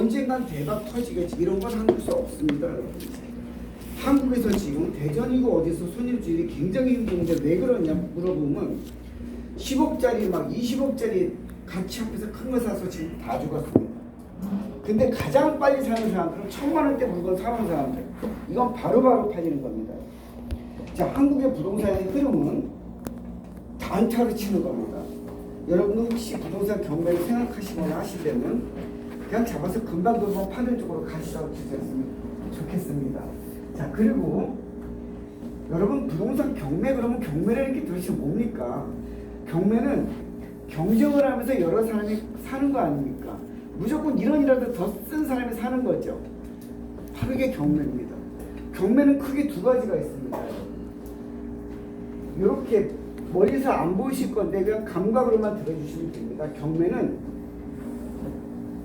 언젠간 대박 터지겠지 이런 건 한국 수 없습니다. 여러분. 한국에서 지금 대전이고 어디서 손님들이 굉장히 힘든데 왜 그러냐 물어보면 10억짜리 막 20억짜리 가치 앞에서 큰 거 사서 지금 다 죽었습니다. 근데 가장 빨리 사는 사람들은 1000만원대 물건 사는 사람들 이건 바로바로 팔리는 겁니다. 자, 한국의 부동산의 흐름은 단타로 치는 겁니다. 여러분은 혹시 부동산 경매를 생각하시거나 하시려면 그냥 잡아서 금방 파는 쪽으로 가시라고 주셨으면 좋겠습니다. 자, 그리고 여러분 부동산 경매 그러면 경매라는 게 도대체 뭡니까? 경매는 경쟁을 하면서 여러 사람이 사는 거 아닙니까? 무조건 1원이라도 더 쓴 사람이 사는 거죠. 바로 이게 경매입니다. 경매는 크게 두 가지가 있습니다. 이렇게 멀리서 안 보이실 건데 그냥 감각으로만 들어주시면 됩니다. 경매는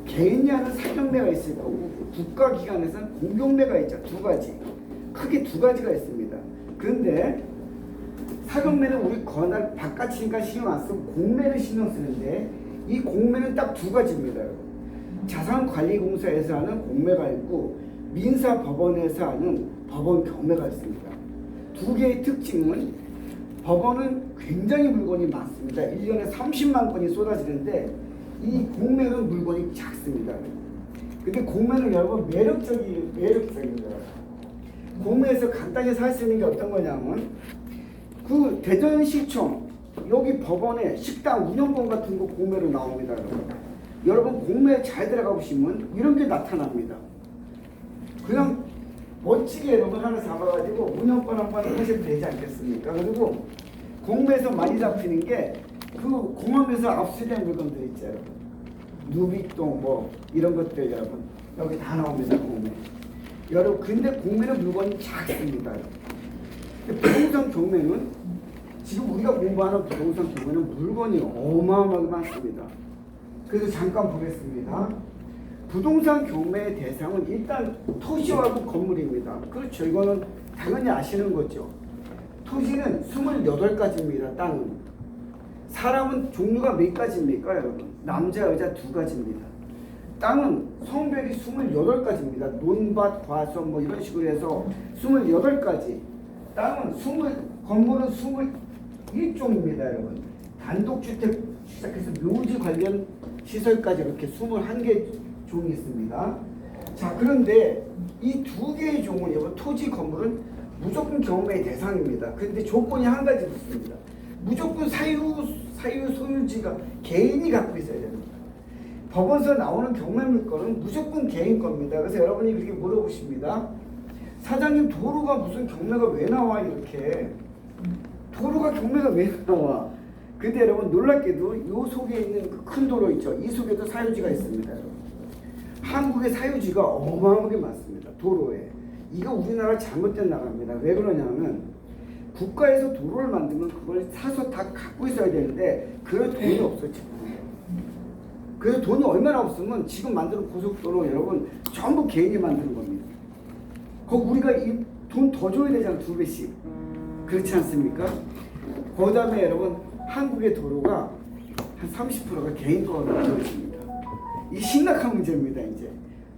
개인이 하는 사경매가 있을 거고 국가기관에서는 공경매가 있죠. 두 가지. 크게 두 가지가 있습니다. 그런데 사경매는 우리 건달 바깥이니까 신경 안 쓰고 공매를 신경 쓰는데 이 공매는 딱 두 가지입니다. 자산관리공사에서 하는 공매가 있고 민사법원에서 하는 법원 경매가 있습니다. 두 개의 특징은 법원은 굉장히 물건이 많습니다. 1년에 30만 건이 쏟아지는데 이 공매는 물건이 작습니다. 근데 공매는 여러분 매력적입니다. 공매에서 간단히 살 수 있는 게 어떤 거냐면 그 대전시청 여기 법원에 식당 운영권 같은 거 공매로 나옵니다. 여러분 공매에 잘 들어가 보시면 이런 게 나타납니다. 그냥 멋지게 여러분 하나 잡아가지고 운영권 한번 하시면 되지 않겠습니까? 그리고 공매에서 많이 잡히는 게 그 공항에서 압수된 물건들 있죠, 여러분. 누빅동 뭐 이런 것들 여러분 여기 다 나옵니다. 공매. 여러분 근데 공매는 물건이 작습니다. 부동산 경매는 지금 우리가 공부하는 부동산 경매는 물건이 어마어마하게 많습니다. 그래서 잠깐 보겠습니다. 부동산 경매의 대상은 일단 토지하고 건물입니다. 그렇죠. 이거는 당연히 아시는 거죠. 토지는 28가지입니다. 땅은. 사람은 종류가 몇 가지입니까, 여러분? 남자, 여자 두 가지입니다. 땅은 성별이 28가지입니다. 논밭, 과수원 뭐 이런 식으로 해서 28가지. 땅은 건물은 21종입니다, 여러분. 단독주택 시작해서 묘지 관련 시설까지 이렇게 21개 종이 있습니다. 자, 그런데 이 두 개의 종은 여러분 토지 건물은 무조건 경매의 대상입니다. 그런데 조건이 한 가지 있습니다. 무조건 사유 소유지가 개인이 갖고 있어야 됩니다. 법원에서 나오는 경매 물건은 무조건 개인 겁니다. 그래서 여러분이 그렇게 물어보십니다. 사장님 도로가 무슨 경매가 왜 나와 이렇게. 도로가 경매가 왜 나와. 근데 여러분 놀랍게도 이 속에 있는 그 큰 도로 있죠. 이 속에도 사유지가 있습니다. 여러분. 한국의 사유지가 어마어마하게 많습니다. 도로에. 이거 우리나라 잘못된 나라입니다. 왜 그러냐면 국가에서 도로를 만들면 그걸 사서 다 갖고 있어야 되는데 그럴 돈이 없어요. 지금. 그래서 돈이 얼마나 없으면 지금 만드는 고속도로 여러분 전부 개인이 만드는 겁니다. 거기 우리가 이 돈 더 줘야 되잖아. 2배씩. 그렇지 않습니까? 그 다음에 여러분 한국의 도로가 한 30%가 개인 거로 되어 있습니다. 이 심각한 문제입니다. 이제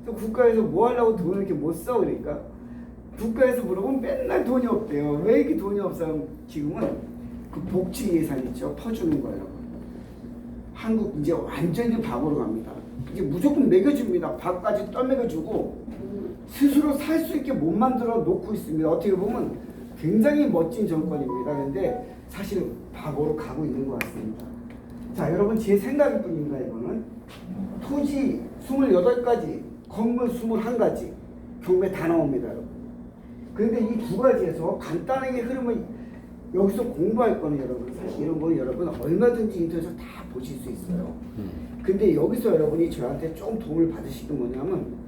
또 국가에서 뭐 하려고 돈을 이렇게 못 써. 그러니까 국가에서 물어보면 맨날 돈이 없대요. 왜 이렇게 돈이 없어요? 지금은 그 복지 예산 있죠. 퍼주는 거예요. 한국 이제 완전히 밥으로 갑니다. 이제 무조건 먹여줍니다. 밥까지 떠먹여주고 스스로 살 수 있게 못 만들어 놓고 있습니다. 어떻게 보면 굉장히 멋진 정권입니다. 그런데 사실 밥으로 가고 있는 것 같습니다. 자, 여러분 제 생각일 뿐입니다. 이거는 토지 28가지, 건물 21가지 경매 다 나옵니다. 여러분. 그런데 이 두 가지에서 간단하게 흐름을 여기서 공부할 거는 여러분 사실 이런 거는 여러분 얼마든지 인터넷에서 다 보실 수 있어요. 근데 여기서 여러분이 저한테 좀 도움을 받으시는 뭐냐면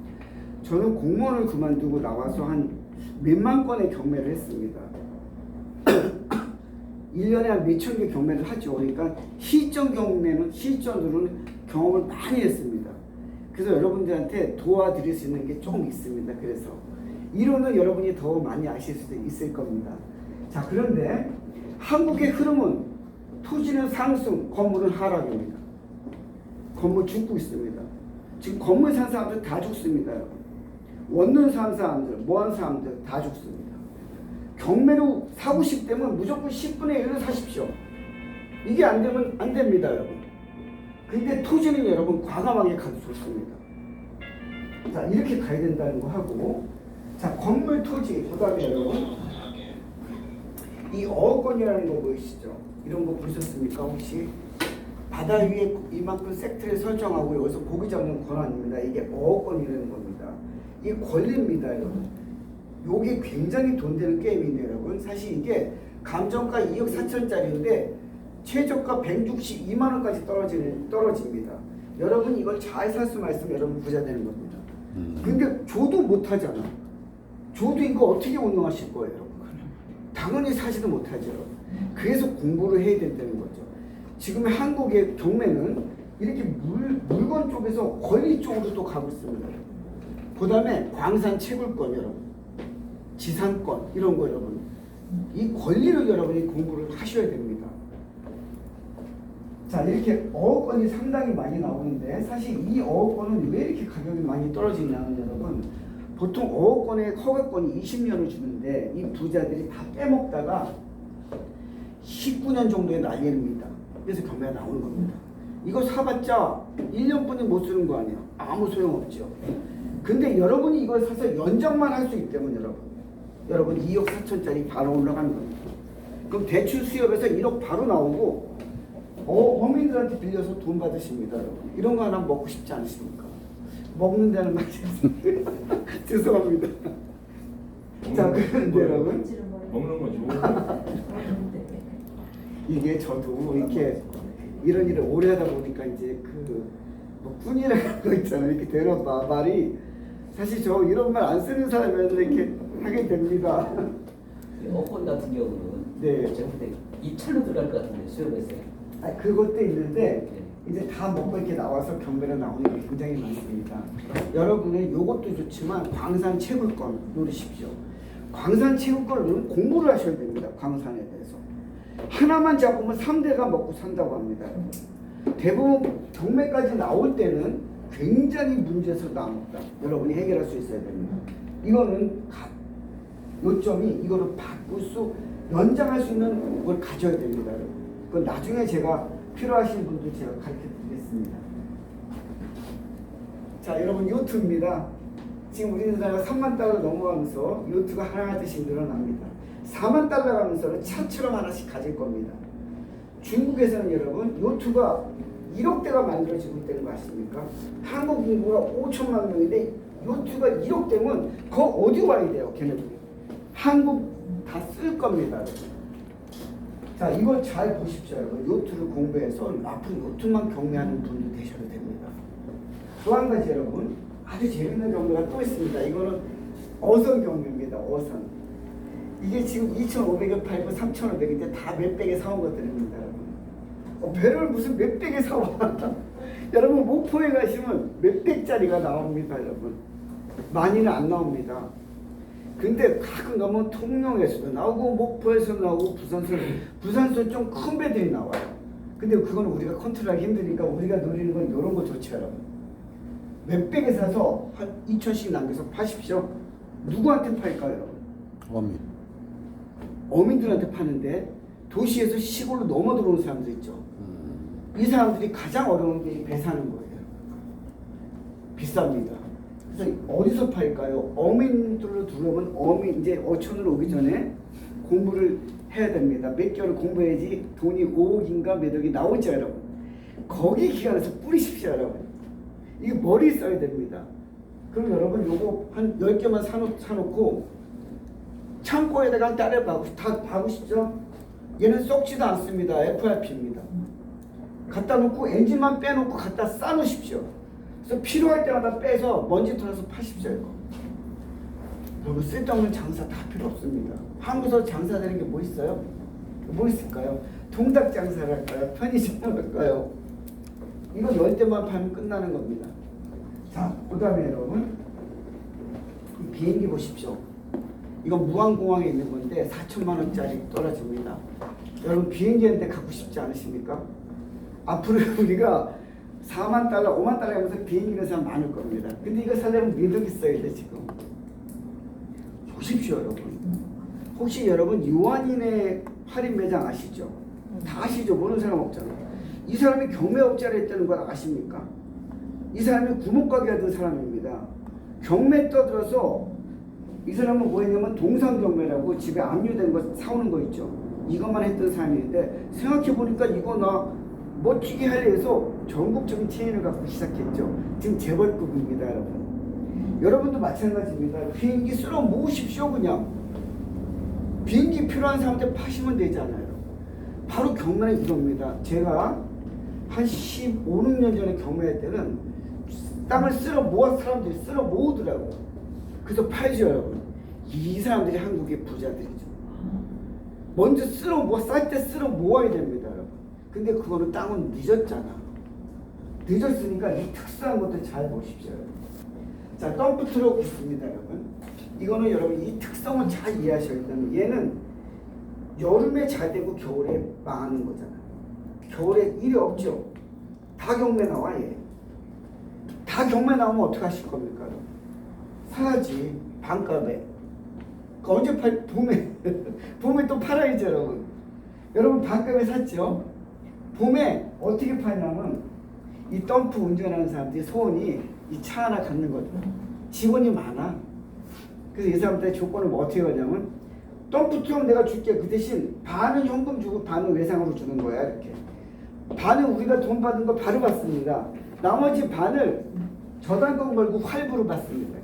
저는 공무원을 그만두고 나와서 한 몇만 건의 경매를 했습니다. 1년에 한 몇천 개 경매를 하죠. 그러니까 실전으로는 경험을 많이 했습니다. 그래서 여러분들한테 도와드릴 수 있는 게 조금 있습니다. 그래서 이론은 여러분이 더 많이 아실 수도 있을 겁니다. 자, 그런데 한국의 흐름은 토지는 상승, 건물은 하락입니다. 건물 죽고 있습니다. 지금 건물 산 사람들 다 죽습니다. 원룸 산 사람들, 뭐 한 사람들 다 죽습니다. 경매로 사고 싶다면 무조건 10분의 1을 사십시오. 이게 안 되면 안 됩니다, 여러분. 근데 토지는 여러분 과감하게 가도 좋습니다. 자, 이렇게 가야 된다는 거 하고, 자, 건물 토지, 그 다음에 여러분, 이 어업권이라는 거 보이시죠? 이런 거 보셨습니까, 혹시? 바다 위에 이만큼 섹트를 설정하고 여기서 고기 잡는 권한입니다. 이게 어업권이라는 겁니다. 이게 권리입니다, 여러분. 요게 굉장히 돈 되는 게임인데, 여러분. 사실 이게 감정가 2억 4천짜리인데, 최저가 162만 원까지 떨어집니다. 여러분 이걸 잘 살 수만 있으면 여러분 부자 되는 겁니다. 근데 줘도 못하잖아. 줘도 이거 어떻게 운영하실 거예요, 여러분? 당연히 사지도 못하죠. 그래서 공부를 해야 된다는 거죠. 지금 한국의 경매는 이렇게 물건 쪽에서 권리 쪽으로 또 가고 있습니다. 그 다음에 광산 채굴권, 여러분, 지상권 이런 거, 여러분, 이 권리를 여러분이 공부를 하셔야 됩니다. 자, 이렇게 어업권이 상당히 많이 나오는데, 사실 이 어업권은 왜 이렇게 가격이 많이 떨어지냐면, 여러분, 보통 어업권의 허가권이 20년을 주는데 이 부자들이 다 빼먹다가 19년 정도에 날립니다. 그래서 경매가 나오는 겁니다. 이거 사봤자 1년뿐이 못 쓰는 거 아니에요. 아무 소용없죠. 근데 여러분이 이걸 사서 연장만 할 수 있기 때문에 여러분 2억 4천짜리 바로 올라가는 겁니다. 그럼 대출 수협에서 1억 바로 나오고 어민들한테 빌려서 돈 받으십니다. 여러분. 이런 거 하나 먹고 싶지 않으십니까? 먹는 데는 맛있습니다. 죄송합니다. 자, 그런데 여러분, 먹는 건 좋은 거. 이게 저도 이렇게 이런 일을 오래 하다 보니까 이제 뭐 꾼이라는 거 있잖아요. 이렇게 되는 말이 사실 저 이런 말 안 쓰는 사람이라도 이렇게 하게 됩니다. 어권 같은 경우는 네. 제가 그때 입찰로 들어갈 것 같은데 수협에서. 그것도 있는데 이제 다 먹고 이렇게 나와서 경매로 나오는 게 굉장히 많습니다. 여러분은 요것도 좋지만 광산 채굴권 노리십시오. 광산 채굴권을 공부를 하셔야 됩니다. 광산에 대해서. 하나만 잡으면 3대가 먹고 산다고 합니다. 대부분 경매까지 나올 때는 굉장히 문제에서 나옵니다. 여러분이 해결할 수 있어야 됩니다. 이거는 요점이 이거를 바꿀 수, 연장할 수 있는 걸 가져야 됩니다. 그건 나중에 제가 필요하신 분들 제가 가르쳐 드리겠습니다. 자, 여러분, 요트입니다. 지금 우리나라가 3만 달러 넘어가면서 요트가 하나둘씩 늘어납니다. 4만 달러 가면서는 차처럼 하나씩 가질 겁니다. 중국에서는 여러분 요트가 1억 대가 만들어지고 있다는 거 아십니까? 한국 인구가 5천만 명인데 요트가 1억 대면 그거 어디 와야 돼요, 걔네들이? 한국 다 쓸 겁니다, 여러분. 자, 이걸 잘 보십시오, 여러분. 요트를 공부해서 앞으로 요트만 경매하는 분이 되셔야 됩니다. 또 한 가지, 여러분, 아주 재밌는 경매가 또 있습니다. 이거는 어선 경매입니다. 어선. 이게 지금 2,500에 팔고 3,500인데 다 몇백에 사온 것들입니다, 여러분. 배를 무슨 몇백에 사와. 여러분, 목포에 가시면 몇백짜리가 나옵니다, 여러분. 많이는 안 나옵니다. 근데 가끔 가면 통영에서도 나오고 목포에서 나오고 부산에서 좀 큰 배들이 나와요. 근데 그건 우리가 컨트롤하기 힘드니까 우리가 노리는 건 이런 거 좋죠, 여러분. 몇백에 사서 한 2천씩 남겨서 파십시오. 누구한테 팔까요? 어민. 어민들한테 파는데 도시에서 시골로 넘어 들어온 사람들 있죠. 이 사람들이 가장 어려운 게 배 사는 거예요. 비쌉니다. 그래서 어디서 팔까요? 어민들로 들어오면 어민 이제 어촌으로 오기 전에 공부를 해야 됩니다. 몇 개월 공부해야지 돈이 5억인가 몇 억이 나오죠, 여러분. 거기 기간에서 뿌리십시오, 여러분. 이게 머리에 써야 됩니다. 그럼 여러분 요거 한 10개만 사놓고 창고에다가 따로 다 박으시죠? 얘는 썩지도 않습니다. FRP입니다. 갖다 놓고 엔진만 빼놓고 갖다 싸놓으십시오. 그래서 필요할 때마다 빼서 먼지 털어서 파십시오. 이거. 여러분, 쓸데없는 장사 다 필요 없습니다. 한국에서 장사되는 게 뭐 있어요? 뭐 있을까요? 통닭 장사를 할까요? 편의점을 할까요? 이거 10대만 팔면 끝나는 겁니다. 자, 그 다음에 여러분, 비행기 보십시오. 이건 무안공항에 있는 건데 4천만 원짜리 떨어집니다. 여러분, 비행기한테 갖고 싶지 않으십니까? 앞으로 우리가 4만 달러, 5만 달러 하면서 비행기는 사람 많을 겁니다. 근데 이거 살려면 미덕 있어야 돼 지금. 보십시오 여러분. 혹시 여러분 유한인의 할인 매장 아시죠? 다 아시죠? 모르는 사람 없잖아요. 이 사람이 경매업자를 했다는 걸 아십니까? 이 사람이 구멍가게 하던 사람입니다. 경매 떠들어서 이 사람은 뭐 했냐면 동상경매라고 집에 압류된 거 사오는 거 있죠. 이것만 했던 사람인데 생각해보니까 이거 나 멋지게 하려 해서 전국적인 체인을 갖고 시작했죠. 지금 재벌급입니다 여러분. 여러분도 마찬가지입니다. 비행기 쓸어 모으십시오 그냥. 비행기 필요한 사람한테 파시면 되잖아요. 바로 경매는 이겁니다. 제가 한 15, 16년 전에 경매할 때는 땅을 쓸어 모아 사람들이 쓸어 모으더라고. 그래서 팔죠 여러분. 이 사람들이 한국의 부자들이죠. 먼저 쓸어 모아 쌀 때 쓸어 모아야 됩니다 여러분. 근데 그거는 땅은 늦었잖아. 늦었으니까 이 특수한 것들 잘 보십시오 여러분. 자, 덤프 트럭 있습니다 여러분. 이거는 여러분 이 특성을 잘 이해하셔야 된다면 얘는 여름에 잘 되고 겨울에 망하는 거잖아요. 겨울에 일이 없죠. 다 경매 나와 얘. 다 경매 나오면 어떻게 하실 겁니까? 사야지 반값에. 언제 팔? 봄에 봄에 또 팔아야죠 여러분. 여러분 반값에 샀죠? 봄에 어떻게 파냐면 이 덤프 운전하는 사람들이 소원이 이 차 하나 갖는 거죠. 직원이 많아. 그래서 이 사람들의 조건을 뭐 어떻게 하냐면 덤프 트럭 내가 줄게. 그 대신 반은 현금 주고 반은 외상으로 주는 거야 이렇게. 반은 우리가 돈 받은 거 바로 받습니다. 나머지 반을 저당금 걸고 할부로 받습니다.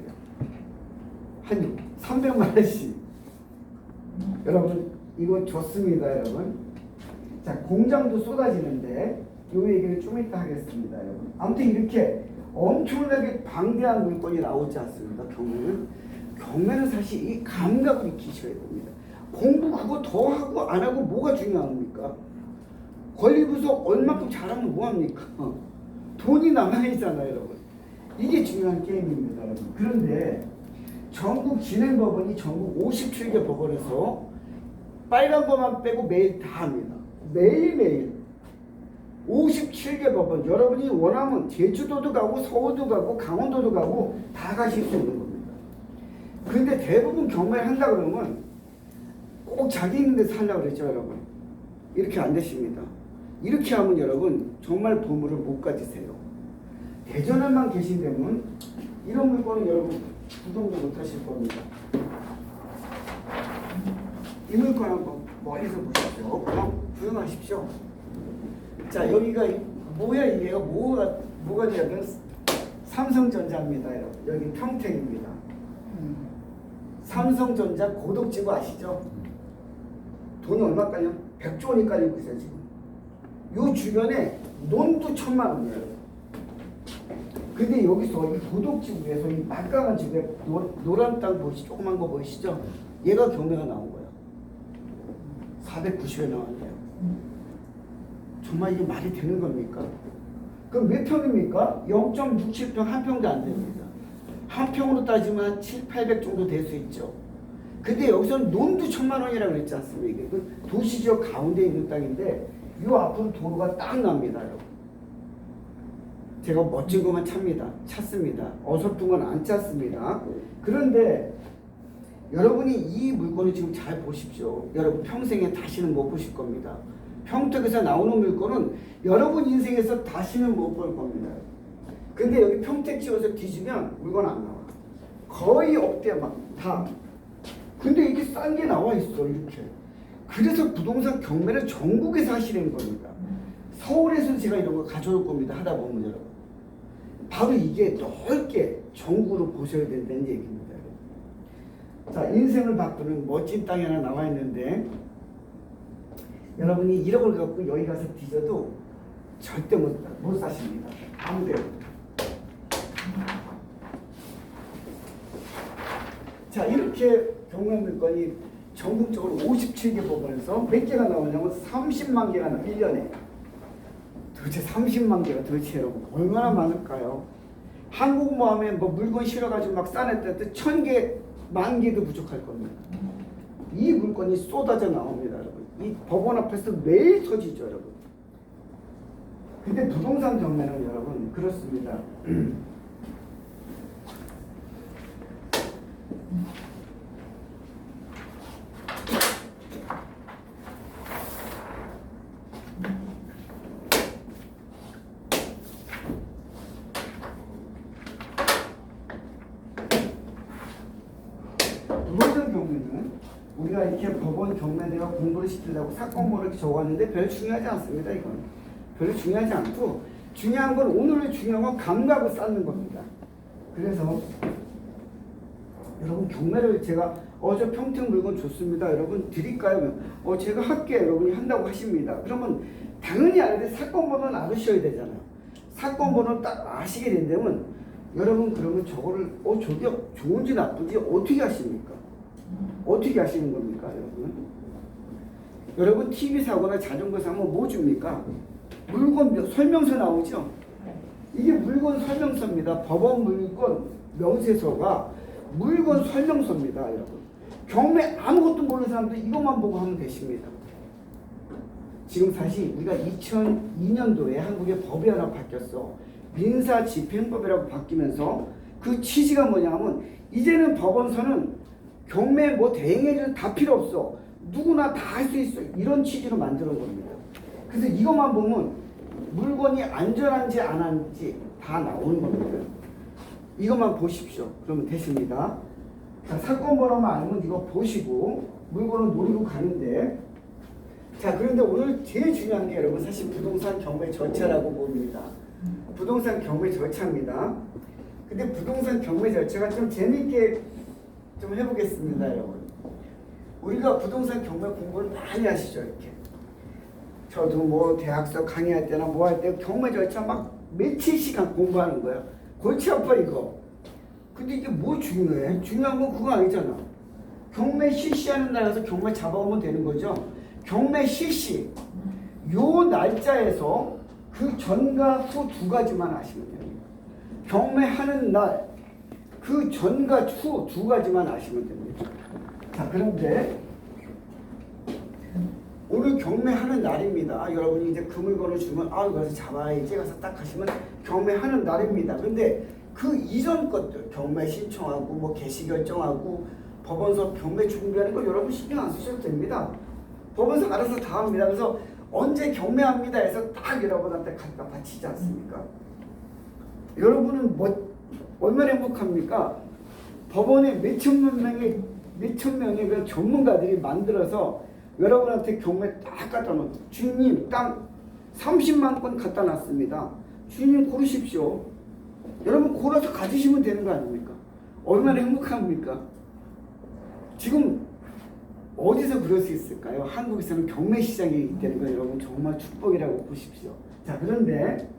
한 300만 원씩. 여러분 이거 좋습니다 여러분. 자, 공장도 쏟아지는데 요 얘기를 좀 이따 하겠습니다 여러분. 아무튼 이렇게 엄청나게 방대한 물건이 나오지 않습니까? 경매는 사실 이 감각을 익히셔야 됩니다. 공부 그거 더 하고 안 하고 뭐가 중요합니까? 권리구속 얼마큼 잘하면 뭐합니까? 돈이 남아있잖아요 여러분. 이게 중요한 게임입니다 여러분. 그런데 전국 진행법원이 전국 57개 법원에서 빨간 것만 빼고 매일 다 합니다. 매일매일 57개 법원. 여러분이 원하면 제주도도 가고 서울도 가고 강원도도 가고 다 가실 수 있는 겁니다. 근데 대부분 경매를 한다 그러면 꼭 자기 있는 데서 하려고 그랬죠 여러분. 이렇게 안 되십니다. 이렇게 하면 여러분 정말 보물을 못 가지세요. 대전에만 계신다면 이런 물건은 여러분 구경도 못 하실 겁니다. 이 물건 한번 멀리서 보십시오. 구경하십시오. 자, 여기가 뭐야 이게가 뭐가 되냐면 삼성전자입니다 여러분. 여기 평택입니다. 삼성전자 고덕지구 아시죠? 돈이 얼마 깔려? 100조 원이 깔리고 있어요 지금. 요 주변에 논도 1000만 원이에요. 근데 여기서 이 고덕지구에서 이 막강한 지구에 노란 땅 보시 조그만 거 보이시죠? 얘가 경매가 나온 거예요. 490에 나왔네요. 정말 이게 말이 되는 겁니까? 그럼 몇 평입니까? 0.67평 한 평도 안 됩니다. 한 평으로 따지면 7, 800 정도 될 수 있죠. 근데 여기서는 논도 1000만 원이라고 그랬지 않습니까? 이게 도시지역 가운데 있는 땅인데 요 앞으로 도로가 딱 납니다 여러분. 제가 멋진 것만 찾습니다. 어설픈 건 안 찾습니다. 그런데 여러분이 이 물건을 지금 잘 보십시오. 여러분 평생에 다시는 못 보실 겁니다. 평택에서 나오는 물건은 여러분 인생에서 다시는 못 볼 겁니다. 근데 여기 평택 지어서 뒤지면 물건 안 나와. 거의 없대 막 다. 근데 이게 싼 게 나와 있어 이렇게. 그래서 부동산 경매를 전국에서 하시는 겁니다. 서울에서 제가 이런 거 가져올 겁니다. 하다 보면 여러분. 바로 이게 넓게 전국으로 보셔야 된다는 얘기입니다. 자, 인생을 바꾸는 멋진 땅이 하나 나와 있는데 여러분이 1억을 갖고 여기 가서 뒤져도 절대 못 사십니다. 아무데나. 자, 이렇게 경매 물건이 전국적으로 57개 법원에서 몇 개가 나오냐면 30만 개가 나와요. 1년에. 도대체 30만 개가 도대체 여러분 얼마나 많을까요? 한국뭐 하면 뭐 물건 실어가지고 막 싸냈다 때 1000개, 10,000개도 부족할 겁니다. 이 물건이 쏟아져 나옵니다 여러분. 이 법원 앞에서 매일 터지죠 여러분. 근데 부동산 경매는 여러분 그렇습니다. 부동산 경매는 우리가 이렇게 법원 경매대가 공부를 시키려고 사건번호를 이렇게 적었는데 별로 중요하지 않습니다. 이건 별로 중요하지 않고 중요한 건 오늘의 중요한 건 감각을 쌓는 겁니다. 그래서 여러분 경매를 제가 저 평택 물건 좋습니다. 여러분 드릴까요? 제가 할게요. 여러분이 한다고 하십니다. 그러면 당연히 알아야 돼. 사건번호는 알으셔야 되잖아요. 사건번호를 딱 아시게 된다면 여러분 그러면 저거를 저게 좋은지 나쁜지 어떻게 하십니까? 어떻게 하시는 겁니까, 여러분? 여러분 TV 사거나 자전거 사면 뭐 줍니까? 물건 설명서 나오죠? 이게 물건 설명서입니다. 법원 물건 명세서가 물건 설명서입니다, 여러분. 경매 아무것도 모르는 사람들 이것만 보고 하면 되십니다. 지금 사실 우리가 2002년도에 한국의 법이 하나 바뀌었어. 민사집행법이라고 바뀌면서 그 취지가 뭐냐면 이제는 법원서는 경매 대행해주는 다 필요 없어. 누구나 다 할 수 있어. 이런 취지로 만드는 겁니다. 그래서 이것만 보면 물건이 안전한지 안 한지 다 나오는 겁니다. 이것만 보십시오. 그러면 되십니다. 자, 사건 번호만 알면 이거 보시고 물건을 노리고 가는데, 자, 그런데 오늘 제일 중요한 게 여러분 사실 부동산 경매 절차라고 봅니다. 부동산 경매 절차입니다. 근데 부동산 경매 절차가 좀 재밌게 좀 해보겠습니다, 여러분. 우리가 부동산 경매 공부를 많이 하시죠, 이렇게. 저도 대학서 강의할 때나 할 때 경매 절차 막 며칠 시간 공부하는 거예요. 골치 아파 이거. 근데 이게 뭐 중요해? 중요한 건 그거 아니잖아. 경매 실시하는 날 가서 경매 잡아오면 되는 거죠. 경매 실시 요 날짜에서 그 전과 후 두 가지만 아시면 됩니다. 경매하는 날 그 전과 후 두 가지만 아시면 됩니다. 자, 그런데 오늘 경매하는 날입니다. 여러분이 이제 그 물건을 주면 가서 잡아야지 가서 딱 하시면 경매하는 날입니다. 근데 그 이전 것들 경매 신청하고 개시 결정하고 법원서 경매 준비하는 거 여러분 신경 안 쓰셔도 됩니다. 법원서 알아서 다 합니다. 그래서 언제 경매합니다 해서 딱 여러분한테 갖다 바치지 않습니까? 여러분은 얼마나 행복합니까? 법원에 몇천 명의 그런 전문가들이 만들어서 여러분한테 경매 딱 갖다 놓고 주님 땅 30만 건 갖다 놨습니다. 주님 고르십시오. 여러분 고르서 가지시면 되는 거 아닙니까? 얼마나 행복합니까? 지금 어디서 그럴 수 있을까요? 한국에서는 경매 시장이 있다는 거 여러분 정말 축복이라고 보십시오. 자, 그런데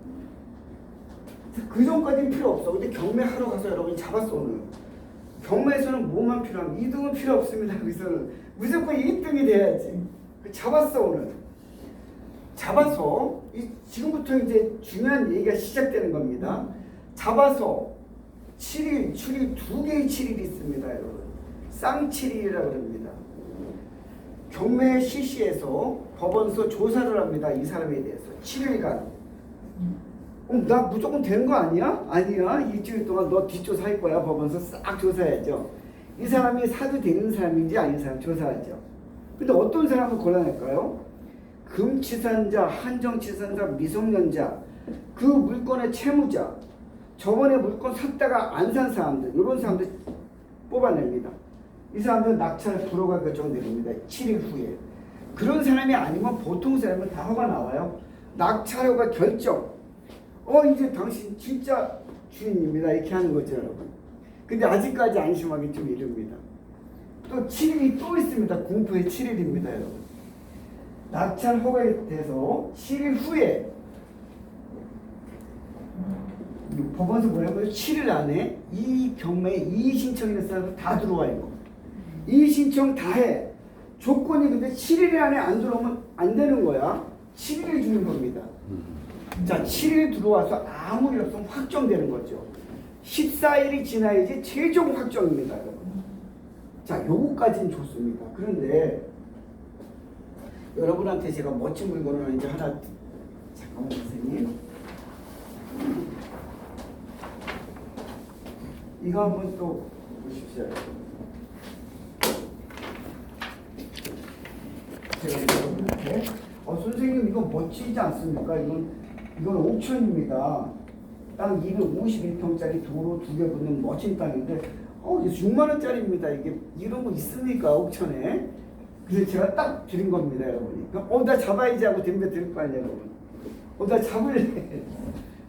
그 전까지는 필요 없어. 근데 경매하러 가서 여러분이 잡았어 오늘. 경매에서는 뭐만 필요하면 2등은 필요 없습니다. 여기서는 무조건 1등이 돼야지. 잡았어 오늘. 잡아서 지금부터 이제 중요한 얘기가 시작되는 겁니다. 잡아서 7일, 7일 두 개의 7일이 있습니다, 여러분. 쌍칠일이라고 합니다. 경매 실시해서 법원서 조사를 합니다. 이 사람에 대해서 7일간. 나 무조건 된 거 아니야? 아니야. 일주일 동안 너 뒷조사할 거야. 법원서 싹 조사해야죠. 이 사람이 사도 되는 사람인지 아닌 사람 조사하죠. 근데 어떤 사람을 골라낼까요? 금치산자, 한정치산자, 미성년자, 그 물건의 채무자, 저번에 물건 샀다가 안 산 사람들, 이런 사람들 뽑아냅니다. 이 사람들은 낙찰 불허가 결정됩니다. 7일 후에. 그런 사람이 아니면 보통 사람은 다 허가 나와요. 낙찰 허가 결정. 이제 당신 진짜 주인입니다. 이렇게 하는 거죠, 여러분. 근데 아직까지 안심하기 좀 이릅니다. 또 7일이 또 있습니다. 공포의 7일입니다, 여러분. 낙찰 허가에 대해서 7일 후에 법원서 뭐냐면 7일 안에 이 경매에 이의 신청이라는 사람들 다 들어와 있고 이의 신청 다 해. 조건이 근데 7일 안에 안 들어오면 안 되는 거야. 7일을 주는 겁니다. 자, 7일 들어와서 아무 일 없으면 확정되는 거죠. 14일이 지나야지 최종 확정입니다, 여러분. 자, 요거까지는 좋습니다. 그런데 여러분한테 제가 멋진 물건을 이제 하나 강원 선생님. 이거 한번 또 보십시오. 제가 이렇게 선생님 이거 멋지지 않습니까? 이건 옥천입니다. 땅 251평짜리 도로 2개 붙는 멋진 땅인데 이게 6만 원짜리입니다. 이게 이런 거 있습니까 옥천에? 그래서 제가 딱 드린 겁니다, 여러분이. 나 잡아야지 하고 덤벼 드릴 거 아니에요, 여러분. 나 잡을래.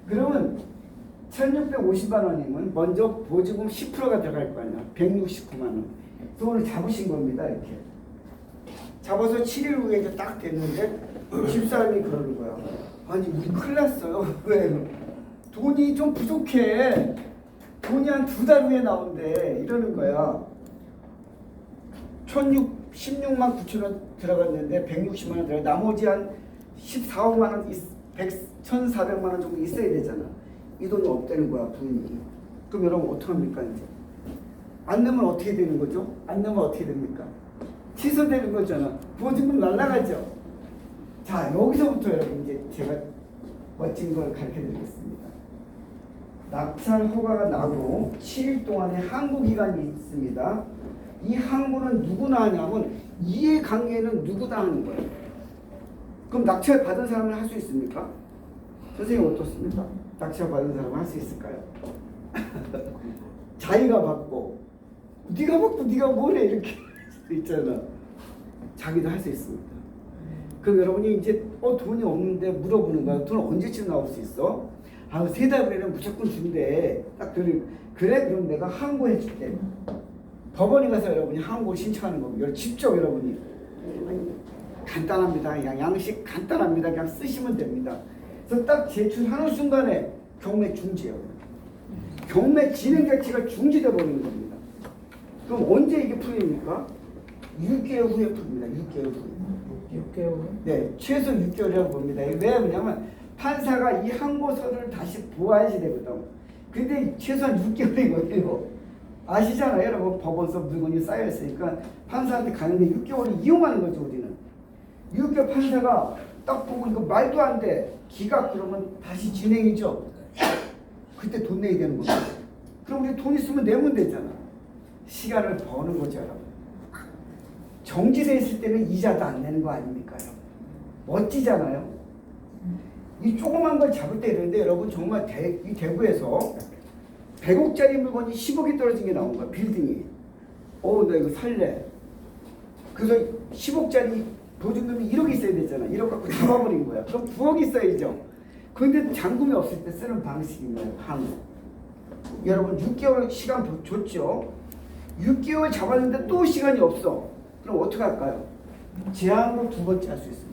그러면 1,650만 원이면 먼저 보증금 10%가 들어갈 거 아니야. 169만 원. 돈을 잡으신 겁니다, 이렇게. 잡아서 7일 후에 이제 딱 됐는데 집사람이 그러는 거야. 아니 우리 큰일 났어요. 왜? 돈이 좀 부족해. 돈이 한 2달 후에 나온대. 이러는 거야. 16만 9천 원 들어갔는데 160만 원 들어가. 나머지 한 14만 원, 1,400만 원 정도 있어야 되잖아. 이 돈이 없다는 거야, 돈이. 그럼 여러분 어떡합니까 이제? 안 내면 어떻게 되는 거죠? 안 내면 어떻게 됩니까? 취소되는 거잖아. 보증금 날라가죠. 자, 여기서부터 여러분 이제 제가 멋진 걸 가르쳐 드리겠습니다. 낙찰 허가가 나고 7일 동안의 항고 기간이 있습니다. 이 항고는 누구나 하냐면 이해관계는 누구나 하는 거예요. 그럼 낙찰 받은 사람은 할 수 있습니까? 선생님 어떻습니까? 낙찰 받은 사람은 할 수 있을까요? 자기가 받고 네가 받고 네가 뭐래 이렇게 있잖아. 자기도 할 수 있습니다. 그럼 여러분이 이제 돈이 없는데 물어보는 거야. 돈 언제쯤 나올 수 있어? 3달 후에는 무조건 준대. 딱 그래 그럼 내가 항고해 줄게. 법원에 가서 여러분이 항고 신청하는 겁니다. 직접 여러분이 간단합니다. 그냥 양식 간단합니다. 그냥 쓰시면 됩니다. 그래서 딱 제출하는 순간에 경매 중지예요. 경매 진행 자체가 중지돼 버리는 겁니다. 그럼 언제 이게 풀립니까? 6개월 후에 풀립니다. 6개월 후에. 6개월? 네, 최소 6개월이라고 봅니다. 왜 그러냐면 판사가 이 항고서를 다시 보아야지 되거든. 근데 최소한 6개월이 걸려요. 아시잖아요, 여러분. 법원서 물건이 쌓여 있으니까 판사한테 가는데 6개월을 이용하는 거죠, 우리는. 6개월 판사가 딱 보고 이거 말도 안 돼. 기각 그러면 다시 진행이죠. 그때 돈 내야 되는 거죠. 그럼 우리 돈 있으면 내면 되잖아. 시간을 버는 거죠, 여러분. 정지돼 있을 때는 이자도 안 내는 거 아닙니까, 여러분? 멋지잖아요. 이 조그만 걸 잡을 때 이러는데 여러분 정말 이 대구에서 100억짜리 물건이 10억이 떨어진 게 나온 거야, 빌딩이. 나 이거 살래. 그래서 10억짜리 보증금이 1억 있어야 되잖아. 1억 갖고 잡아버린 거야. 그럼 9억 있어야죠. 그런데 잔금이 없을 때 쓰는 방식인 거예요, 항고. 여러분 6개월 시간 줬죠. 6개월 잡았는데 또 시간이 없어. 그럼 어떻게 할까요? 제한으로 2번째 할 수 있습니다.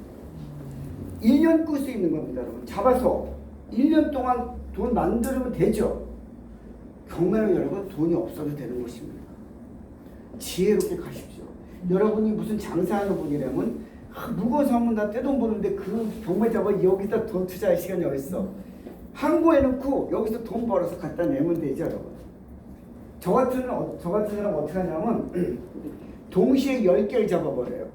1년 끌 수 있는 겁니다, 여러분. 잡아서 1년 동안 돈 만들면 되죠. 경매는 여러분 돈이 없어도 되는 것입니다. 지혜롭게 가십시오. 여러분이 무슨 장사하는 분이라면 물건 사면 다 떼돈 버는데 그 경매 잡아 여기다 돈 투자할 시간이 어딨어. 항고해놓고 여기서 돈 벌어서 갖다 내면 되죠, 여러분. 저 같은 사람 어떻게 하냐면 동시에 10개를 잡아버려요.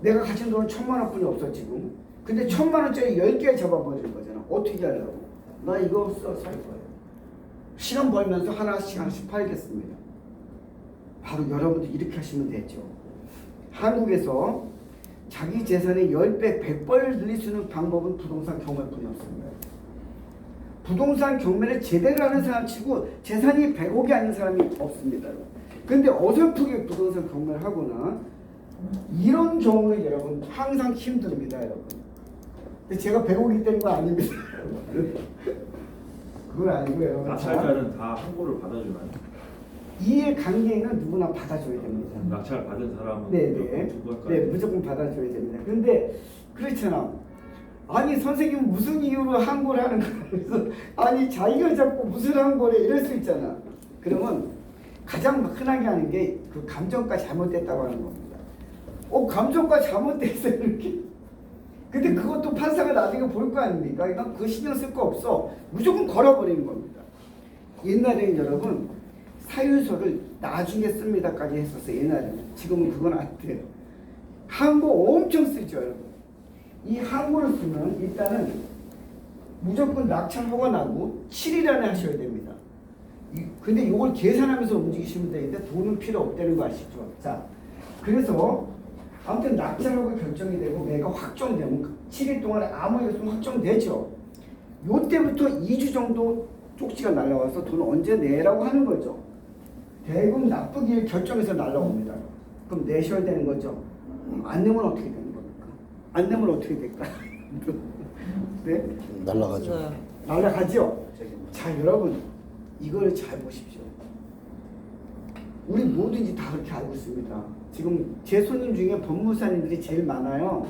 내가 가진 돈은 1,000만 원뿐이 없어 지금. 근데 1,000만 원짜리 10개를 잡아버리는 거잖아. 어떻게 하려고? 나 이거 살 거예요. 시간 벌면서 하나씩 팔겠습니다. 바로 여러분도 이렇게 하시면 되죠. 한국에서 자기 재산의 10배, 100배를 늘릴 수 있는 방법은 부동산 경매뿐이 없습니다. 부동산 경매를 제대로 하는 사람 치고 재산이 100억이 아닌 사람이 없습니다. 근데 어설프게 부동산 경매를 하거나 이런 경우는 여러분 항상 힘듭니다, 여러분. 근데 제가 100억이 되는 거 아닙니다. 그건 아니고 여러분. 낙찰자는 다 항고를 받아주나요? 이해관계는 누구나 받아줘야 됩니다. 낙찰 받은 사람은 네네. 네, 무조건 받아줘야 됩니다. 근데 그렇잖아. 아니 선생님 무슨 이유로 항고를 하는 거야? 그래서 아니 자기가 잡고 무슨 항고래 이럴 수 있잖아. 그러면 가장 흔하게 하는 게 그 감정가 잘못됐다고 하는 겁니다. 감정가 잘못됐어 이렇게. 근데 그것도 판사가 나중에 볼 거 아닙니까? 그러니까 그거 신경 쓸 거 없어. 무조건 걸어버리는 겁니다. 옛날에는 여러분 사유서를 나중에 씁니다까지 했었어요. 옛날에는. 지금은 그건 안 돼요. 항고 엄청 쓰죠, 여러분. 이 항구를 쓰면 일단은 무조건 낙찰 허가 나고 7일 안에 하셔야 됩니다. 근데 이걸 계산하면서 움직이시면 되는데 돈은 필요 없다는 거 아시죠? 자, 그래서 아무튼 낙찰 허가 결정이 되고 매가 확정되면 7일 동안에 아무 일 없으면 확정되죠. 요때부터 2주 정도 쪽지가 날라와서 돈 언제 내라고 하는 거죠. 대금 납부기일 결정해서 날라옵니다. 그럼 내셔야 되는 거죠. 안 내면 어떻게 되는 겁니까? 안 내면 어떻게 될까? 네? 날라가죠. 날라가죠? 자, 여러분 이걸 잘 보십시오. 우리 뭐든지 다 그렇게 알고 있습니다. 지금 제 손님 중에 법무사님들이 제일 많아요.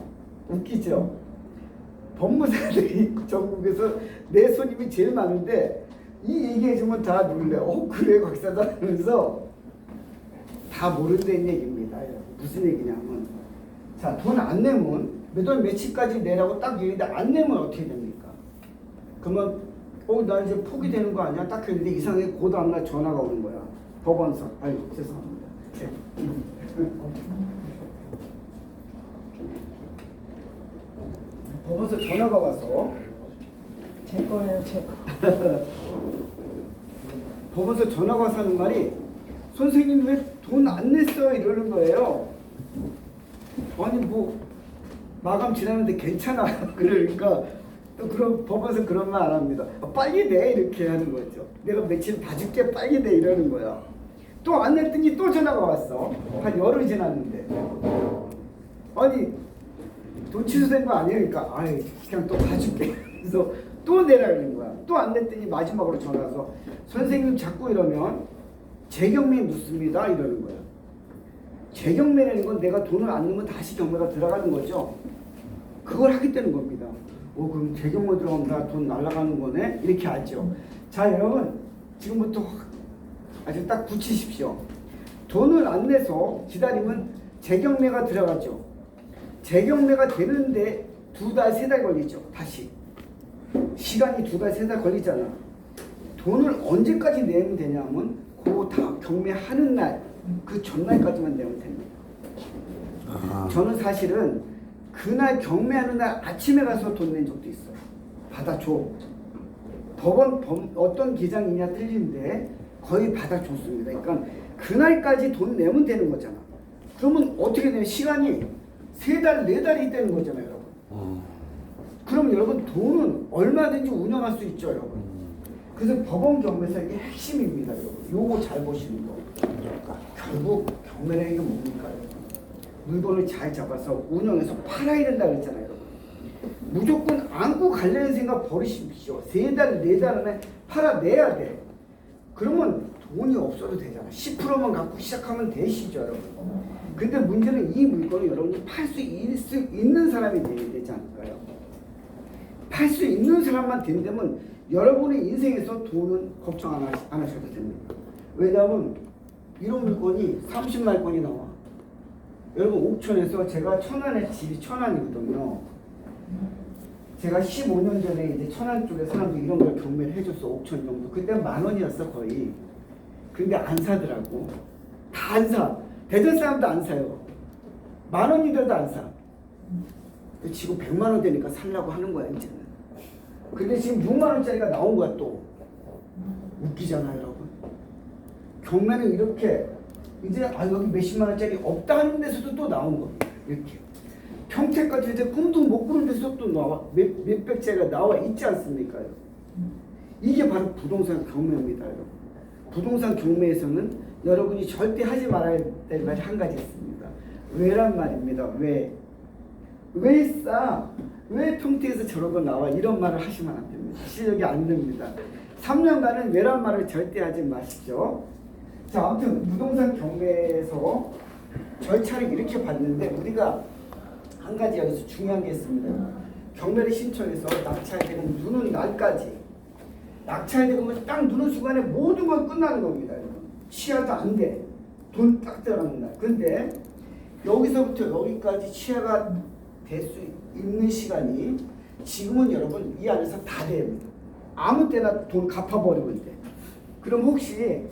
웃기죠? 법무사들이 전국에서 내 손님이 제일 많은데 이 얘기해주면 다 놀래. 그래 박사다 하면서 다 모른다는 얘기입니다. 무슨 얘기냐면, 자, 돈 안 내면 몇월 며칠까지 내라고 딱 얘기했는데 안 내면 어떻게 됩니까? 그러면 나 이제 포기되는 거 아니야? 딱 했는데 이상하게 그 다음날 전화가 오는 거야. 법원서. 아유 죄송합니다. 네. 법원서 전화가 와서 제 거예요, 제 거. 법원서 전화가 와서 하는 말이 선생님 왜 돈 안 냈어요? 이러는 거예요. 아니 뭐 마감 지났는데 괜찮아. 그러니까 또 그런 법원서 그런 말 안 합니다. 빨리 내 이렇게 하는 거죠. 내가 며칠 봐줄게 빨리 내 이러는 거야. 또 안 냈더니 또 전화가 왔어. 한 열흘 지났는데 아니 돈 취소된 거 아니에요? 그러니까 아이 그냥 또 봐줄게. 그래서 또 내라는 거야. 또 안 냈더니 마지막으로 전화 와서 선생님 자꾸 이러면 재경매 묻습니다 이러는 거야. 재경매라는 건 내가 돈을 안 넣으면 다시 경매가 들어가는 거죠. 그걸 하겠다는 겁니다. 그럼 재경매 들어가면 나 돈 날아가는 거네? 이렇게 알죠. 자, 여러분 지금부터 아주 딱 붙이십시오. 돈을 안 내서 기다리면 재경매가 들어가죠. 재경매가 되는데 2달, 3달 걸리죠. 다시 시간이 2달, 3달 걸리잖아. 돈을 언제까지 내면 되냐면 그 다 경매하는 날, 그 전날까지만 내면 됩니다. 저는 사실은 그날 경매하는 날 아침에 가서 돈 낸 적도 있어요. 받아줘. 법원 어떤 기장이냐 틀린데 거의 받아줬습니다. 그러니까 그날까지 돈 내면 되는 거잖아. 그러면 어떻게 되면 시간이 3달, 4달이 있다는 거잖아요, 여러분. 그럼 여러분 돈은 얼마든지 운영할 수 있죠, 여러분. 그래서 법원 경매사 이게 핵심입니다, 여러분. 요거 잘 보시는 거. 결국 경매라는 게 뭡니까, 여러분? 물건을 잘 잡아서 운영해서 팔아야 된다 그랬잖아요, 여러분. 무조건 안고 가려는 생각 버리십시오. 3달, 4달 안에 팔아내야 돼. 그러면 돈이 없어도 되잖아. 10%만 갖고 시작하면 되시죠, 여러분. 근데 문제는 이 물건을 여러분이 팔 수 있는 사람이 돼야 되지 않을까요? 팔 수 있는 사람만 된다면 여러분의 인생에서 돈은 걱정 안 하셔도 됩니다. 왜냐하면 이런 물건이 30만 건이 나와. 여러분 옥천에서 제가 천안에 집이 천안이거든요. 제가 15년 전에 이제 천안 쪽에 사람들이 이런 걸 경매를 해줬어. 옥천 정도. 그때 10,000원이었어 거의. 근데 안 사더라고. 다 안 사. 대전 사람도 안 사요. 10,000원이라도 안 사. 지금 100만 원 되니까 살라고 하는 거야 이제는. 근데 지금 6만 원짜리가 나온 거야 또. 웃기잖아요 여러분. 경매는 이렇게 이제 여기 몇십만 원짜리 없다 하는 데서도 또 나온 겁니다. 이렇게. 평택 같은 데 꿈도 못 꾸는 데서 또 나와 몇백 채가 나와 있지 않습니까? 이게 바로 부동산 경매입니다. 여러분. 부동산 경매에서는 여러분이 절대 하지 말아야 될 말이 한 가지 있습니다. 왜란 말입니다. 왜 싸? 왜 평택에서 저런 거 나와? 이런 말을 하시면 안 됩니다. 실력이 안 됩니다. 3년간은 왜란 말을 절대 하지 마시죠. 자, 아무튼 부동산 경매에서 절차를 이렇게 봤는데 우리가 한 가지 여기서 중요한 게 있습니다. 경매를 신청해서 낙찰되는 누는 날까지 낙찰되면 딱 누는 순간에 모든 건 끝나는 겁니다. 취하도 안 돼. 돈 딱 들어가는 날. 근데 여기서부터 여기까지 취하가 될 수 있는 시간이 지금은 여러분 이 안에서 다 됩니다. 아무 때나 돈 갚아버리면 돼. 그럼 혹시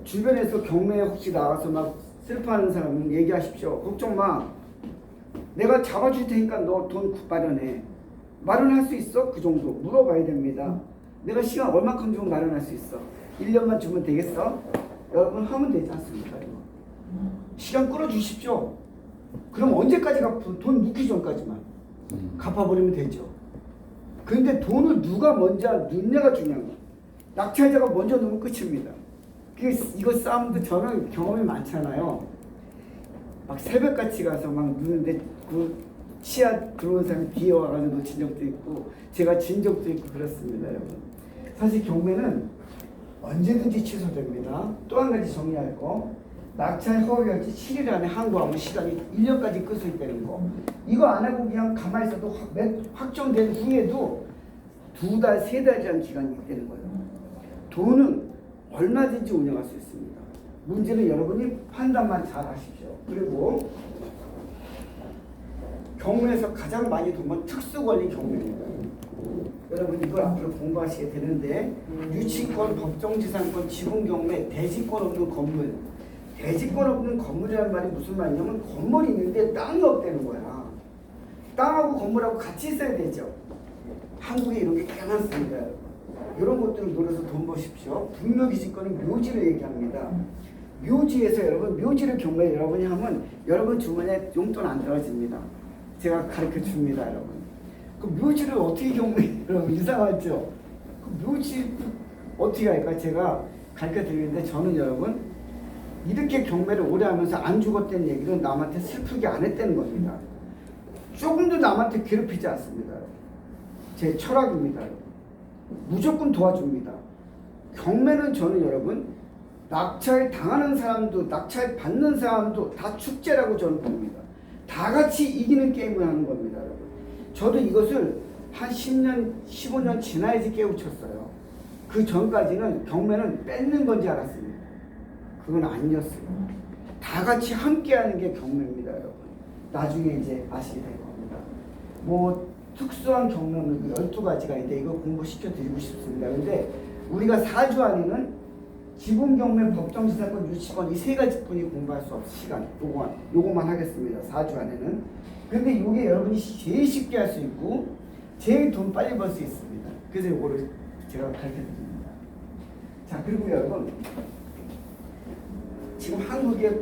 주변에서 경매에 혹시 나와서 막 슬퍼하는 사람은 얘기하십시오. 걱정 마. 내가 잡아줄 테니까 너 돈 마련해. 마련할 수 있어? 그 정도 물어봐야 됩니다. 내가 시간 얼마큼 주면 마련할 수 있어? 1년만 주면 되겠어? 여러분 하면 되지 않습니까? 이거? 시간 끌어주십시오. 그럼 언제까지 갚고 돈 묻기 전까지만 갚아버리면 되죠. 근데 돈을 누가 먼저 넣느냐가 중요한 거야. 낙찰자가 먼저 넣으면 끝입니다. 이거 싸움도 저는 경험이 많잖아요. 막 새벽같이 가서 막 누는데 그 치아 들어온 사람이 뒤에 와가지고 놓친 적도 있고 제가 진 적도 있고 그렇습니다, 여러분. 사실 경매는 언제든지 취소됩니다. 또 한 가지 정리할 거, 낙찰 허가결제 7일 안에 항고하면 시간이 1년까지 끌 수 있다는 거. 이거 안 하고 그냥 가만히 있어도 확정된 후에도 2달, 3달이라는 기간이 있다는 거예요. 돈은 얼마든지 운영할 수 있습니다. 문제는 여러분이 판단만 잘 하십시오. 그리고 경매에서 가장 많이 돈 번 특수권리 경매입니다. 여러분 이걸 앞으로 공부하시게 되는데 유치권, 법정지상권, 지분경매, 대지권 없는 건물. 대지권 없는 건물이라는 말이 무슨 말이냐면 건물이 있는데 땅이 없다는 거야. 땅하고 건물하고 같이 있어야 되죠. 한국에 이런 게 꽤 많습니다. 이런 것들을 노려서 돈 버십시오. 분묘기지권은 묘지를 얘기합니다. 묘지에서 여러분 묘지를 경매 여러분이 하면 여러분 주머니에 용돈 안 떨어집니다. 제가 가르쳐 줍니다, 여러분. 그 묘지를 어떻게 경매? 여러분 이상하죠? 그 묘지 어떻게 할까? 제가 가르쳐 드리는데 저는 여러분 이렇게 경매를 오래 하면서 안 죽었다는 얘기는 남한테 슬프게 안 했다는 겁니다. 조금도 남한테 괴롭히지 않습니다. 제 철학입니다. 무조건 도와줍니다. 경매는 저는 여러분 낙찰 당하는 사람도 낙찰 받는 사람도 다 축제라고 저는 봅니다. 다 같이 이기는 게임을 하는 겁니다, 여러분. 저도 이것을 한 10년, 15년 지나야지 깨우쳤어요. 그 전까지는 경매는 뺏는 건지 알았습니다. 그건 아니었어요. 다 같이 함께 하는 게 경매입니다, 여러분. 나중에 이제 아시게 될 겁니다. 뭐 특수한 경매는 12가지가 있는데 이거 공부시켜 드리고 싶습니다. 근데 우리가 4주 안에는 지분경매, 법정지상권, 유치권 이 3가지 뿐이 공부할 수 없을 시간 요거만 하겠습니다. 4주 안에는. 근데 이게 여러분이 제일 쉽게 할 수 있고 제일 돈 빨리 벌 수 있습니다. 그래서 이거를 제가 가르쳐 드립니다. 자, 그리고 여러분 지금 한국의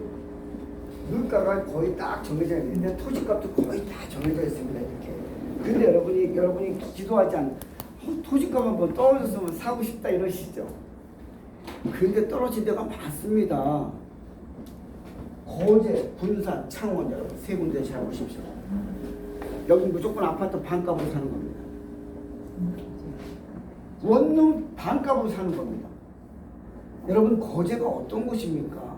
물가가 거의 딱 정해져 있는데 토지값도 거의 다 정해져 있습니다. 이렇게. 근데 여러분이 기도하지 않는 토지값 한번 떨어졌으면 사고 싶다 이러시죠. 근데 떨어진 데가 많습니다. 거제, 군산, 창원 여러분 세 군데 잘 보십시오. 여기 무조건 아파트 반값으로 사는 겁니다. 원룸 반값으로 사는 겁니다. 여러분 거제가 어떤 곳입니까?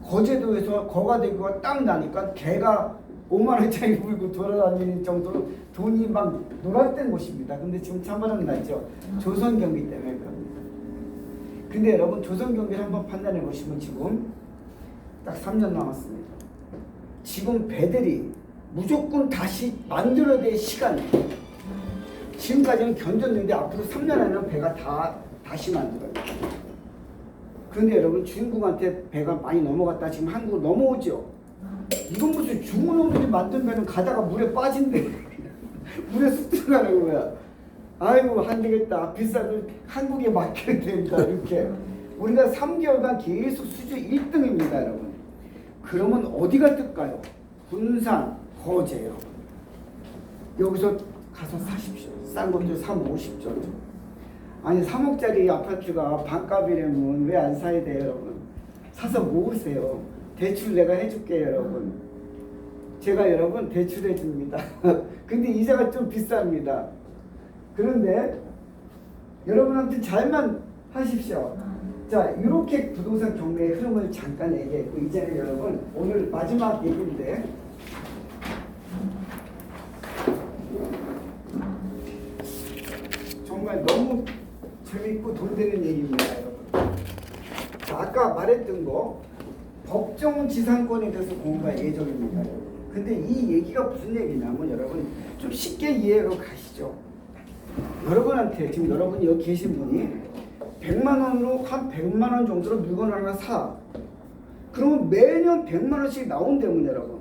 거제도에서 거가대교가 딱 나니까 개가 5만 원짜리 물고 돌아다니는 정도로 돈이 막 노랄된 곳입니다. 근데 지금 찬바람 나죠? 조선경기 때문에 그럽니다. 근데 여러분 조선경기를 한번 판단해 보시면 지금 딱 3년 남았습니다. 지금 배들이 무조건 다시 만들어야 될 시간. 지금까지는 견뎠는데 앞으로 3년 안에는 배가 다시 만들어요. 그런데 여러분 중국한테 배가 많이 넘어갔다 지금 한국으로 넘어오죠. 이건 무슨 중국 놈들이 만든 배는 가다가 물에 빠진대. 물에 쑥 들어가는 거야. 아이고 안 되겠다. 비싸도 한국에 맡겨야 된다. 이렇게. 우리가 3개월간 계속 수주 1등입니다, 여러분. 그러면 어디가 뜰까요? 군산, 거제 여러분. 여기서 가서 사십시오. 싼 것도 사면 50조. 아니 3억짜리 아파트가 반값이라면 왜 안 사야 돼요, 여러분? 사서 모으세요. 대출 내가 해줄게요, 여러분. 제가 여러분 대출해 줍니다. 근데 이자가 좀 비쌉니다. 그런데 여러분한테 잘만 하십시오. 자, 이렇게 부동산 경매의 흐름을 잠깐 얘기했고 이제는 여러분 오늘 마지막 얘기인데 정말 너무 재밌고 돈 되는 얘기입니다, 여러분. 자, 아까 말했던 거 법정지상권에 대해서 공부할 예정입니다, 여러분. 근데 이 얘기가 무슨 얘기냐면 여러분 좀 쉽게 이해하고 가시죠. 여러분한테 지금 여러분이 여기 계신 분이 100만 원으로 한 100만 원 정도로 물건을 하나 사. 그러면 매년 100만 원씩 나온다면 여러분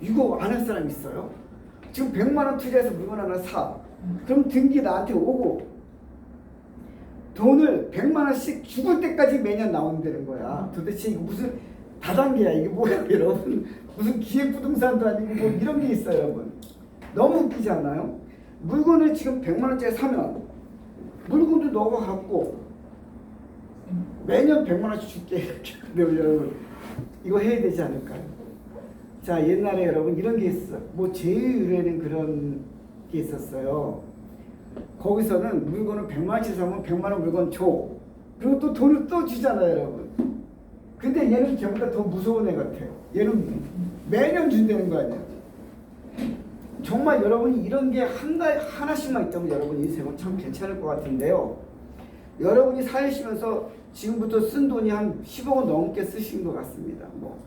이거 안 할 사람 있어요? 지금 100만 원 투자해서 물건 하나 사. 그럼 등기 나한테 오고 돈을 100만 원씩 죽을 때까지 매년 나온다는 거야. 도대체 이거 무슨 다단계야? 이게 뭐야, 여러분? 무슨 기획부동산도 아니고 뭐 이런 게 있어요, 여러분. 너무 웃기지 않아요? 물건을 지금 100만 원짜리 사면 물건도 너가 갖고 매년 100만 원씩 줄게. 이렇게. 근데 여러분 이거 해야 되지 않을까요? 자, 옛날에 여러분 이런 게 있어. 뭐 제일의뢰는 그런 게 있었어요. 거기서는 물건을 100만 원씩 사면 100만 원 물건 줘. 그리고 또 돈을 또 주잖아요, 여러분. 근데 얘는 저보다 더 무서운 애 같아요. 얘는 매년 준다는 거 아니야. 정말 여러분이 이런 게 하나씩만 있다면 여러분 인생은 참 괜찮을 것 같은데요. 여러분이 사시면서 지금부터 쓴 돈이 한 10억 원 넘게 쓰신 것 같습니다. 뭐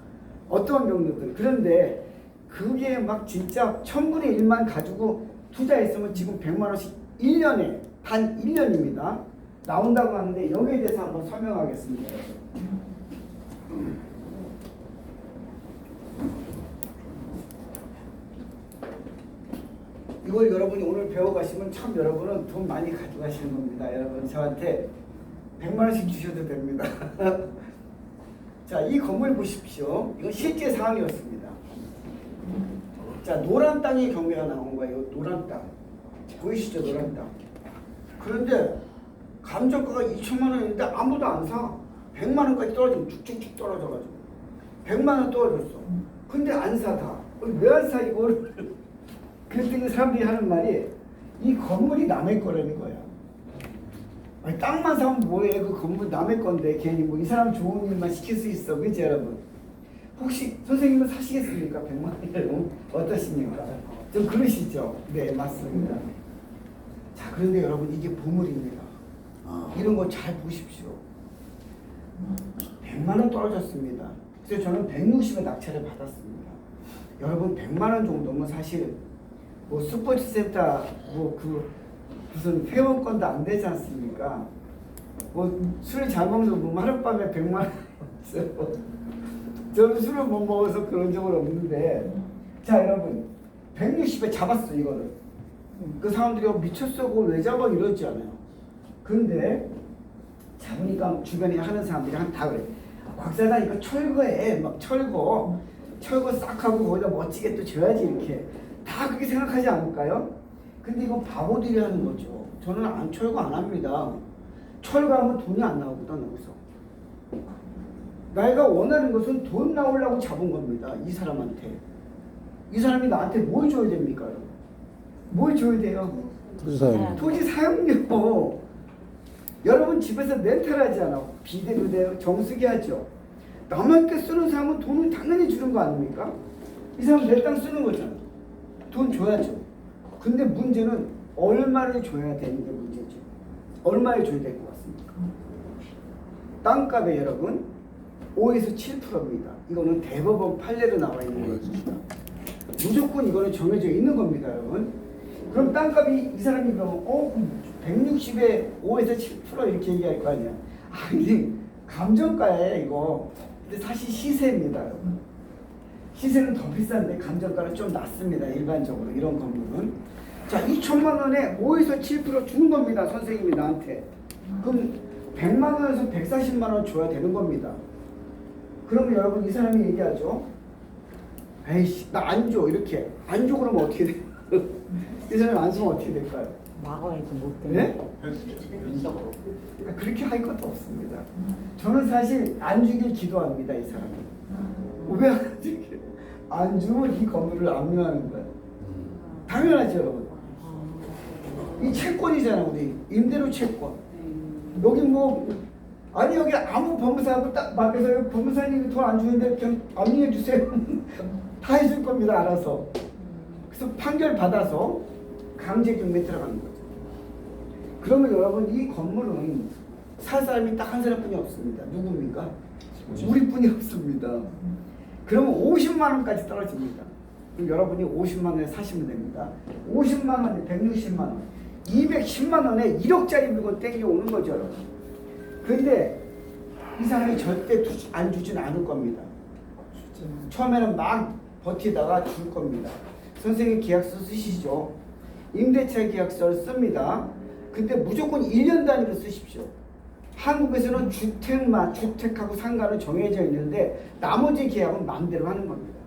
어떠한 경로든. 그런데 그게 막 진짜 1000분의 1만 가지고 투자했으면 지금 100만 원씩 1년에 단 1년입니다. 나온다고 하는데 여기에 대해서 한번 설명하겠습니다. 이걸 여러분이 오늘 배워가시면 참 여러분은 돈 많이 가져가시는 겁니다. 여러분 저한테 100만 원씩 주셔도 됩니다. 자, 이 건물 보십시오. 이건 실제 상황이었습니다. 자, 노란 땅의 경매가 나온 거예요. 노란 땅. 보이시죠? 노란 땅. 그런데 감정가가 2천만 원인데 아무도 안 사. 100만 원까지 떨어지면 쭉쭉쭉 떨어져가지고 100만 원 떨어졌어. 근데 안 사 다. 왜 안 사 이걸? 그랬더니 사람들이 하는 말이 이 건물이 남의 거라는 거야. 아니, 땅만 사면 뭐해? 그 건물 남의 건데 괜히 뭐 이 사람 좋은 일만 시킬 수 있어, 그치 여러분? 혹시 선생님은 사시겠습니까? 100만 원이라고 어떠십니까? 좀 그러시죠? 네, 맞습니다. 자, 그런데 여러분 이게 보물입니다. 이런 거 잘 보십시오. 100만 원 떨어졌습니다. 그래서 저는 160에 낙찰을 받았습니다. 여러분 100만 원 정도면 사실 뭐 스포츠센터 뭐 그 무슨 회원권도 안 되지 않습니까? 뭐 술을 잘 먹는 뭐 하룻밤에 100만 원 있어요. 저는 술을 못 먹어서 그런 적은 없는데, 자 여러분 160에 잡았어 이거를. 그 사람들이 미쳤어 그걸 왜 잡아 이러지 않아요. 근데 잡으니까 주변에 하는 사람들이 다 그래. 곽사장 이거 철거해. 막 철거 싹 하고 거기다 멋지게 또 줘야지 이렇게. 다 그렇게 생각하지 않을까요? 근데 이건 바보들이 하는 거죠. 저는 철거 안 합니다. 철거하면 돈이 안 나오거든 여기서. 내가 원하는 것은 돈 나오려고 잡은 겁니다. 이 사람한테. 이 사람이 나한테 뭘 줘야 됩니까? 뭘 줘야 돼요? 토지 사용료. 여러분 집에서 렌탈하지 않아. 비대로 정수기 하죠. 남한테 쓰는 사람은 돈을 당연히 주는 거 아닙니까? 이 사람 내 땅 쓰는 거잖아. 돈 줘야죠. 근데 문제는 얼마를 줘야 되는 게 문제죠. 얼마에 줘야 될 것 같습니까? 땅값에 여러분 5에서 7%입니다. 이거는 대법원 판례로 나와 있는 겁니다. 무조건 이거는 정해져 있는 겁니다, 여러분. 그럼 땅값이 이 사람이 그러면 160에 5에서 7% 이렇게 얘기할 거 아니야. 아니 감정가에 이거. 근데 사실 시세입니다, 여러분. 시세는 더 비싼데 감정가는 좀 낮습니다. 일반적으로 이런 건물은. 자, 2천만 원에 5에서 7% 주는 겁니다. 선생님이 나한테. 그럼 100만 원에서 140만 원 줘야 되는 겁니다. 그러면 여러분 이 사람이 얘기하죠. 에이씨 나 안 줘. 이렇게. 안 줘 그러면 어떻게 돼요? 이 사람이 안 주면 어떻게 될까요? 막아야지 못 돼. 네? 그렇게 할 것도 없습니다. 저는 사실 안 주길 기도합니다. 이 사람이. 왜 안 주면 이 건물을 압류하는 거야. 당연하죠 여러분. 이 채권이잖아. 우리 임대료 채권. 여기 뭐 아니 여기 아무 법무사하고 딱 맡겨서 여기 법무사님 돈 안 주는데 그냥 압류해 주세요. 다 해줄 겁니다. 알아서. 그래서 판결 받아서 강제 경매 들어가는 거죠. 그러면 여러분 이 건물은 살 사람이 딱 한 사람뿐이 없습니다. 누굽니까? 우리뿐이 없습니다. 그러면 50만 원까지 떨어집니다. 그럼 여러분이 50만 원에 사시면 됩니다. 50만 원에 160만 원, 210만 원에 1억짜리 물건 땡겨오는 거죠, 여러분. 근데 이 사람이 절대 안 주진 않을 겁니다. 처음에는 막 버티다가 줄 겁니다. 선생님 계약서 쓰시죠. 임대차 계약서를 씁니다. 근데 무조건 1년 단위로 쓰십시오. 한국에서는 주택하고 상가는 정해져 있는데 나머지 계약은 마음대로 하는 겁니다.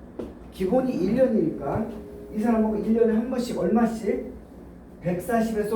기본이 1년이니까 이 사람하고 1년에 한 번씩 얼마씩? 140에서